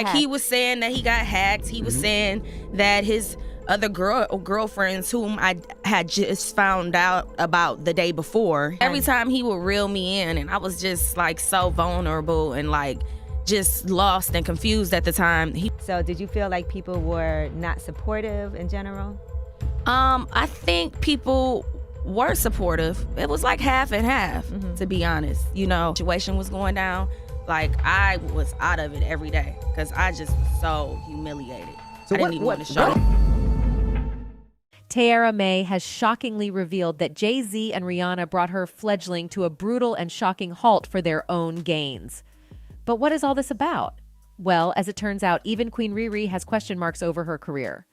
like he was saying that he got hacked. He was saying that his other girlfriends whom I had just found out about the day before, every time he would reel me in, and I was just like so vulnerable and like just lost and confused at the time. So did you feel like people were not supportive in general? I think people were supportive. It was like half and half, to be honest. You know, situation was going down. Like, I was out of it every day because I just was so humiliated. So I didn't even want to show it. Teairra Mae has shockingly revealed that JayZ and Rihanna brought her fledgling to a brutal and shocking halt for their own gains. But what is all this about? Well, as it turns out, even Queen Riri has question marks over her career.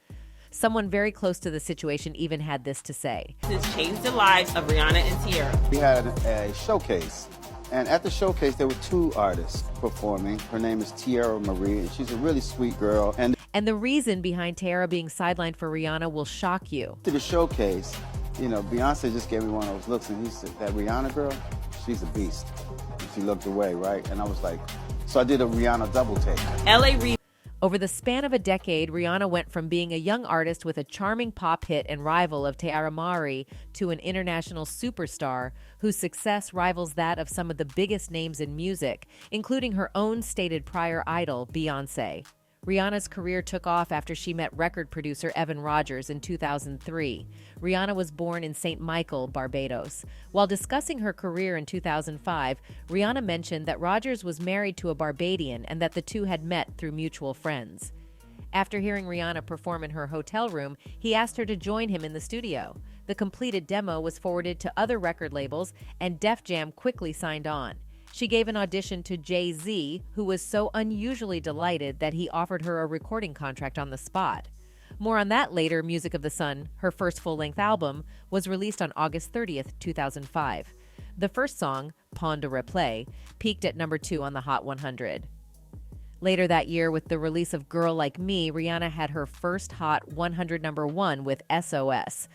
Someone very close to the situation even had this to say. This changed the lives of Rihanna and Teairra. We had a showcase, and at the showcase there were two artists performing. Her name is Teairra Mae, and she's a really sweet girl. And the reason behind Teairra being sidelined for Rihanna will shock you. To the showcase, you know, Beyonce just gave me one of those looks, and he said, that Rihanna girl, she's a beast. And she looked away, right? And I was like, so I did a Rihanna double take. Over the span of a decade, Rihanna went from being a young artist with a charming pop hit and rival of Teairra Mae to an international superstar whose success rivals that of some of the biggest names in music, including her own stated prior idol, Beyoncé. Rihanna's career took off after she met record producer Evan Rogers in 2003. Rihanna was born in St. Michael, Barbados. While discussing her career in 2005, Rihanna mentioned that Rogers was married to a Barbadian and that the two had met through mutual friends. After hearing Rihanna perform in her hotel room, he asked her to join him in the studio. The completed demo was forwarded to other record labels, and Def Jam quickly signed on. She gave an audition to JayZ, who was so unusually delighted that he offered her a recording contract on the spot. More on that later. Music of the Sun, her first full-length album, was released on August 30th, 2005. The first song, Pon de Replay, peaked at number 2 on the Hot 100. Later that year, with the release of Girl Like Me, Rihanna had her first Hot 100 number 1 with SOS.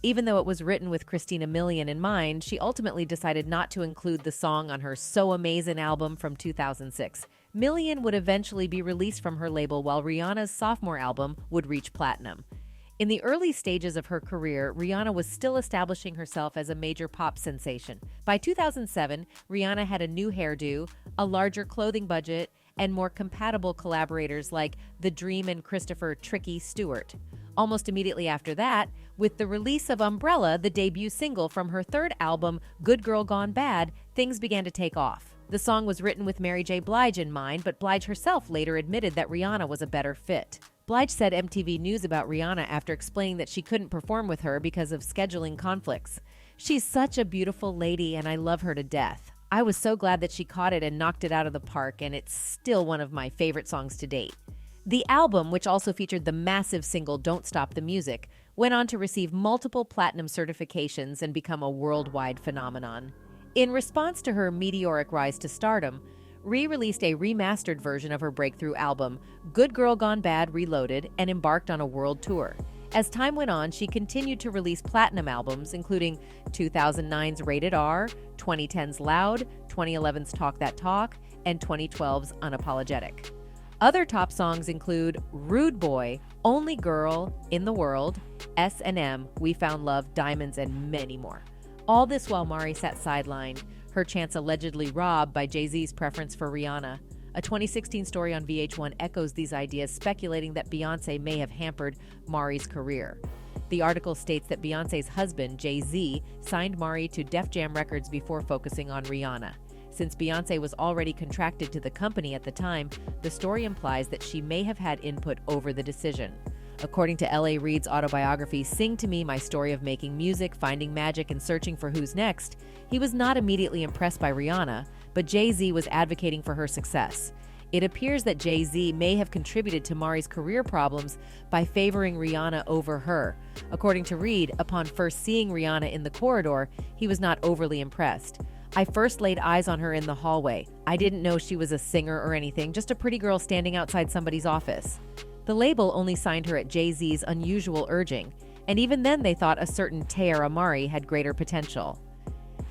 Even though it was written with Christina Milian in mind, she ultimately decided not to include the song on her So Amazing album from 2006. Milian would eventually be released from her label, while Rihanna's sophomore album would reach platinum. In the early stages of her career, Rihanna was still establishing herself as a major pop sensation. By 2007, Rihanna had a new hairdo, a larger clothing budget, and more compatible collaborators like The Dream and Christopher "Tricky" Stewart. Almost immediately after that, with the release of Umbrella, the debut single from her third album, Good Girl Gone Bad, things began to take off. The song was written with Mary J. Blige in mind, but Blige herself later admitted that Rihanna was a better fit. Blige said MTV News about Rihanna after explaining that she couldn't perform with her because of scheduling conflicts. "She's such a beautiful lady and I love her to death. I was so glad that she caught it and knocked it out of the park, and it's still one of my favorite songs to date." The album, which also featured the massive single Don't Stop the Music, went on to receive multiple platinum certifications and become a worldwide phenomenon. In response to her meteoric rise to stardom, re-released a remastered version of her breakthrough album, Good Girl Gone Bad Reloaded, and embarked on a world tour. As time went on, she continued to release platinum albums, including 2009's Rated R, 2010's Loud, 2011's Talk That Talk, and 2012's Unapologetic. Other top songs include Rude Boy, Only Girl, In the World, S&M, We Found Love, Diamonds, and many more. All this while Mari sat sidelined, her chance allegedly robbed by JayZ's preference for Rihanna. A 2016 story on VH1 echoes these ideas, speculating that Beyoncé may have hampered Mari's career. The article states that Beyoncé's husband, JayZ, signed Mari to Def Jam Records before focusing on Rihanna. Since Beyoncé was already contracted to the company at the time, the story implies that she may have had input over the decision. According to L.A. Reid's autobiography, Sing to Me, My Story of Making Music, Finding Magic, and Searching for Who's Next, he was not immediately impressed by Rihanna, but JayZ was advocating for her success. It appears that JayZ may have contributed to Mari's career problems by favoring Rihanna over her. According to Reid, upon first seeing Rihanna in the corridor, he was not overly impressed. "I first laid eyes on her in the hallway. I didn't know she was a singer or anything, just a pretty girl standing outside somebody's office." The label only signed her at JayZ's unusual urging, and even then they thought a certain Teairra Mae had greater potential.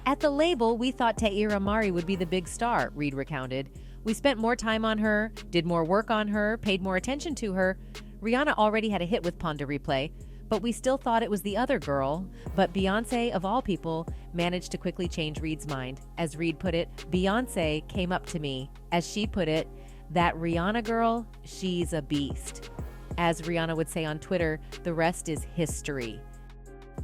"At the label, we thought Teairra Mae would be the big star," Reid recounted. We spent more time on her, did more work on her, paid more attention to her. Rihanna already had a hit with Pon de Replay, but we still thought it was the other girl. But Beyoncé, of all people, managed to quickly change Reed's mind. As Reed put it, Beyoncé came up to me. As she put it, that Rihanna girl, she's a beast. As Rihanna would say on Twitter, the rest is history.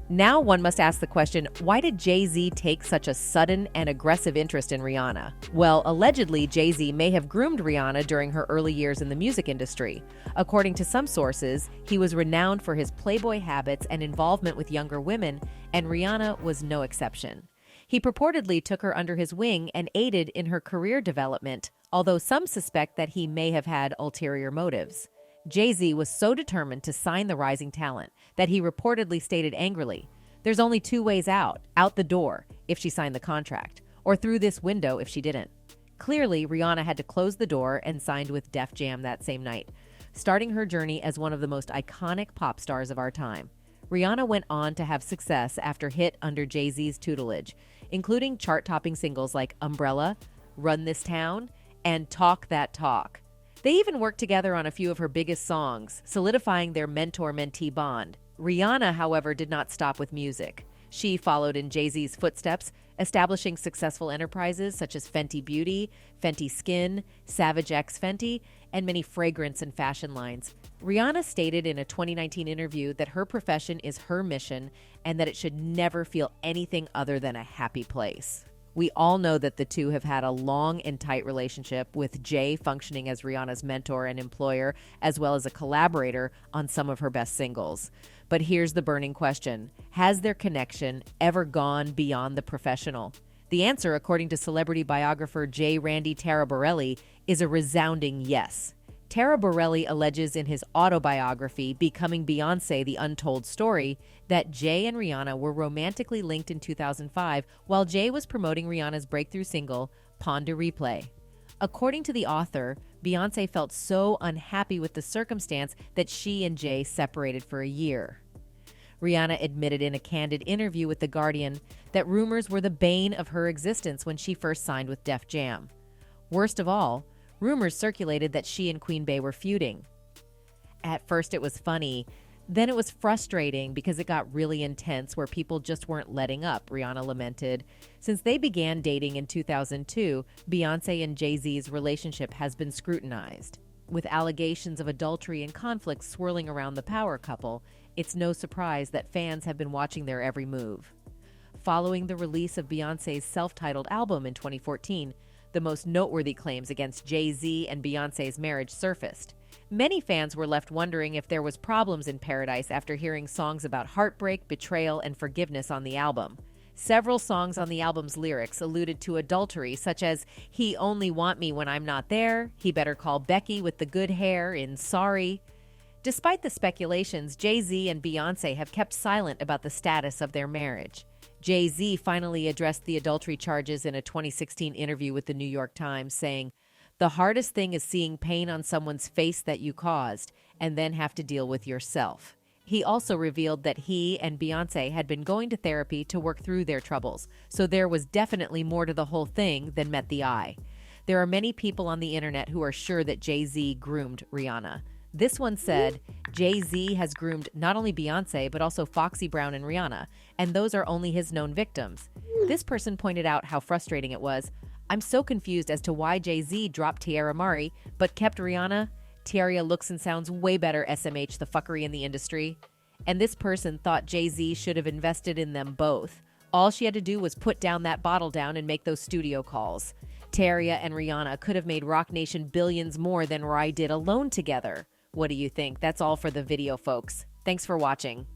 Now one must ask the question, why did JayZ take such a sudden and aggressive interest in Rihanna? Well, allegedly, JayZ may have groomed Rihanna during her early years in the music industry. According to some sources, he was renowned for his playboy habits and involvement with younger women, and Rihanna was no exception. He purportedly took her under his wing and aided in her career development, although some suspect that he may have had ulterior motives. JayZ was so determined to sign the rising talent that he reportedly stated angrily, "There's only two ways out the door, if she signed the contract, or through this window if she didn't." Clearly, Rihanna had to close the door and signed with Def Jam that same night, starting her journey as one of the most iconic pop stars of our time. Rihanna went on to have success after hit under JayZ's tutelage, including chart-topping singles like Umbrella, Run This Town, and Talk That Talk. They even worked together on a few of her biggest songs, solidifying their mentor-mentee bond. Rihanna, however, did not stop with music. She followed in JayZ's footsteps, establishing successful enterprises such as Fenty Beauty, Fenty Skin, Savage X Fenty, and many fragrance and fashion lines. Rihanna stated in a 2019 interview that her profession is her mission and that it should never feel anything other than a happy place. We all know that the two have had a long and tight relationship, with Jay functioning as Rihanna's mentor and employer, as well as a collaborator on some of her best singles. But here's the burning question. Has their connection ever gone beyond the professional? The answer, according to celebrity biographer J. Randy Taraborelli, is a resounding yes. Taraborelli alleges in his autobiography, Becoming Beyoncé, The Untold Story, that Jay and Rihanna were romantically linked in 2005 while Jay was promoting Rihanna's breakthrough single, Pon de Replay. According to the author, Beyoncé felt so unhappy with the circumstance that she and Jay separated for a year. Rihanna admitted in a candid interview with The Guardian that rumors were the bane of her existence when she first signed with Def Jam. Worst of all, rumors circulated that she and Queen Bey were feuding. At first it was funny, then it was frustrating because it got really intense where people just weren't letting up, Rihanna lamented. Since they began dating in 2002, Beyoncé and JayZ's relationship has been scrutinized. With allegations of adultery and conflict swirling around the power couple, it's no surprise that fans have been watching their every move. Following the release of Beyoncé's self-titled album in 2014, the most noteworthy claims against JayZ and Beyoncé's marriage surfaced. Many fans were left wondering if there was problems in Paradise after hearing songs about heartbreak, betrayal, and forgiveness on the album. Several songs on the album's lyrics alluded to adultery, such as "He only want me when I'm not there," "He better call Becky with the good hair" in Sorry. Despite the speculations, JayZ and Beyoncé have kept silent about the status of their marriage. JayZ finally addressed the adultery charges in a 2016 interview with the New York Times, saying, "The hardest thing is seeing pain on someone's face that you caused, and then have to deal with yourself." He also revealed that he and Beyoncé had been going to therapy to work through their troubles, so there was definitely more to the whole thing than met the eye. There are many people on the internet who are sure that JayZ groomed Rihanna. This one said, JayZ has groomed not only Beyoncé, but also Foxy Brown and Rihanna, and those are only his known victims. This person pointed out how frustrating it was. "I'm so confused as to why JayZ dropped Teairra Mae, but kept Rihanna. Teairra looks and sounds way better, SMH, the fuckery in the industry." And this person thought JayZ should have invested in them both. All she had to do was put down that bottle down and make those studio calls. Teairra and Rihanna could have made Roc Nation billions more than Rye did alone together. What do you think? That's all for the video, folks. Thanks for watching.